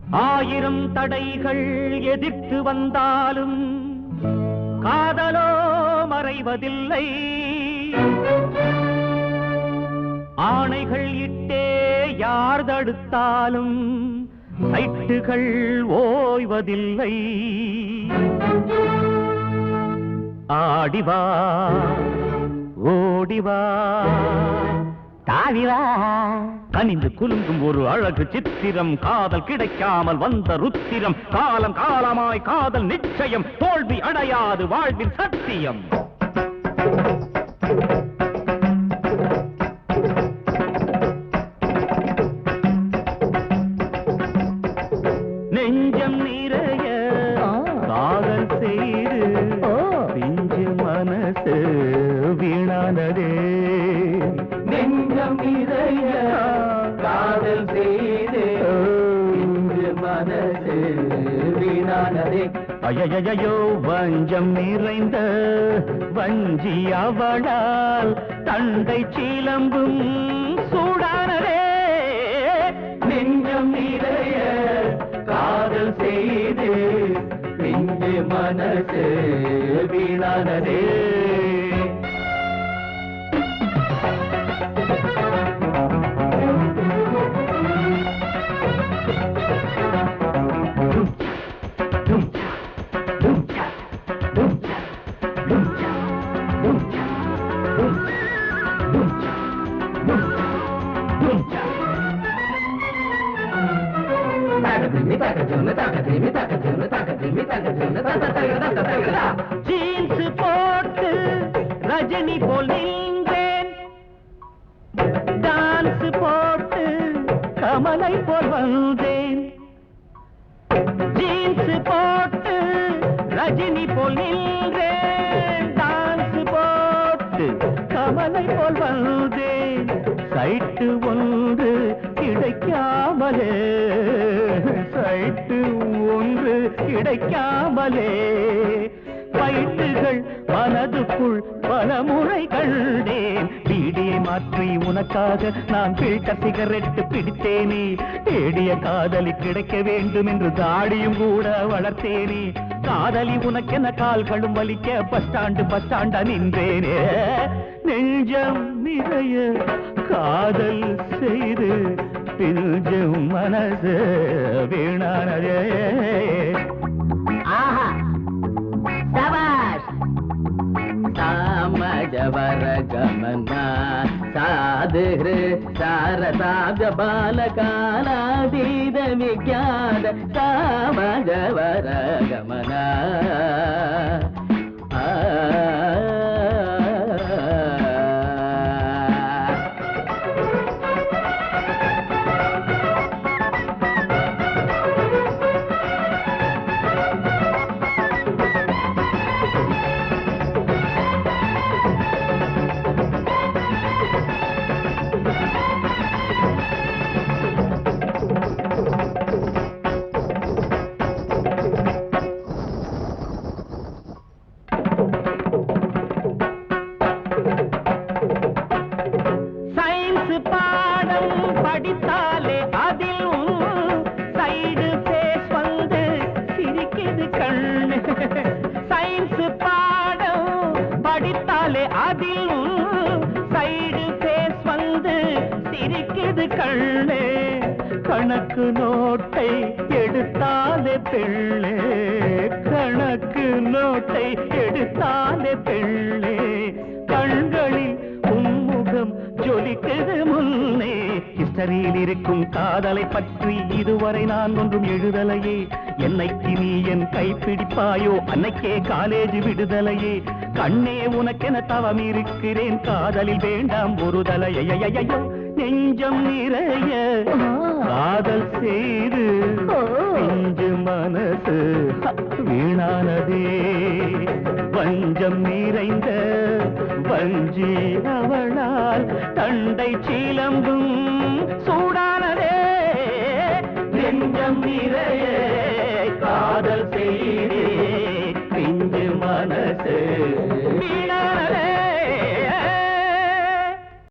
ஆயிரம் தடைகள் எதிர்த்து வந்தாலும் காதலோ மறைவதில்லை. ஆணைகள் இட்டே யார் தடுத்தாலும் சைட்டுகள் ஓய்வதில்லை. ஆடிவா ஓடிவா தாவிவா கனிந்து குலுங்கும் ஒரு அழகு சித்திரம். காதல் கிடைக்காமல் வந்த ருத்திரம். காலம் காலமாய் காதல் நிச்சயம். தோல்வி அடையாது வாழ்வின் சத்தியம். நெஞ்சம் நிறைய காதல் செய்து பிஞ்சு மனசு வீணானதே. நெஞ்சம் நிறைய காதல் செய்து பிஞ்சு மனசு வீணானதே. ஐயையோ வஞ்சம் நிறைந்த வஞ்சி அவளால் தண்டை சீலம்பும் சூடானதே. நெஞ்சம் நிறைய காதல் செய்து பிஞ்சு மனசு வீணானதே. ஜீன்ஸ் போட்டு ரஜினி போல் நின்றேன். டான்ஸ் போட்டு கமலை போல் வந்தேன். ஜீன்ஸ் போட்டு ரஜினி போல் நின்றேன். டான்ஸ் போட்டு கமலை போல் வந்தேன். சைட்டு ஒன்று கிடைக்காமலே சைட்டு ஒன்று கிடைக்காமலே பைட்டுகள் மனதுக்குள் பல முறை கண்டேன். பீடியை மாற்றி உனக்காக நான் பில்டர் சிகரெட்டு பிடித்தேனே. தேடிய காதலி கிடைக்க வேண்டும் என்று தாடியும் கூட வளர்த்தேனே. காதலி உனக்கென கால்களும் வலிக்க பஸ் ஸ்டாண்டா நின்றேனே. நெஞ்சம் நிறைய காதல் செய்து பிஞ்சும் மனசு வீணானதே. ஆஹா சபாஷ். சாமஜவர கமனா சாதுஹ்ரு சாரசாப்ஜ பாலகாலாதீத விக்யாத சாமஜவர கமனா. படித்தாலே அதில் சைடு பேஸ் வந்து சிரிக்குது கண்ணு. சயின்ஸ் பாடம் படித்தாலே அதில் சைடு பேஸ் வந்து சிரிக்குது கண்ணு. கணக்கு நோட்டை எடுத்தாலே பிள்ளை. கணக்கு நோட்டை எடுத்தாலே பிள்ளை. கண்களில் உன்முகம் ஜொலிக்குது முன்னே. ஹிஸ்டரியில் இருக்கும் காதலை பற்றி இதுவரை நான் ஒன்றும் எழுதலையே. என்னைக்கு நீ என் கைப்பிடிப்பாயோ அன்னைக்கே காலேஜ் விடுதலையே. கண்ணே உனக்கென தவம் இருக்கிறேன். காதலில் வேண்டாம் ஒரு தலையையோ. நெஞ்சம் நிறைய காதல் செய்து பிஞ்சு மனசு வீணானதே. வஞ்சம் நிறைந்த வஞ்சி அவளால் தண்டை சீலம்பும் சூடானதே. நெஞ்சம் நிறைய காதல் செய்தே பிஞ்சு மனசு வீணானதே.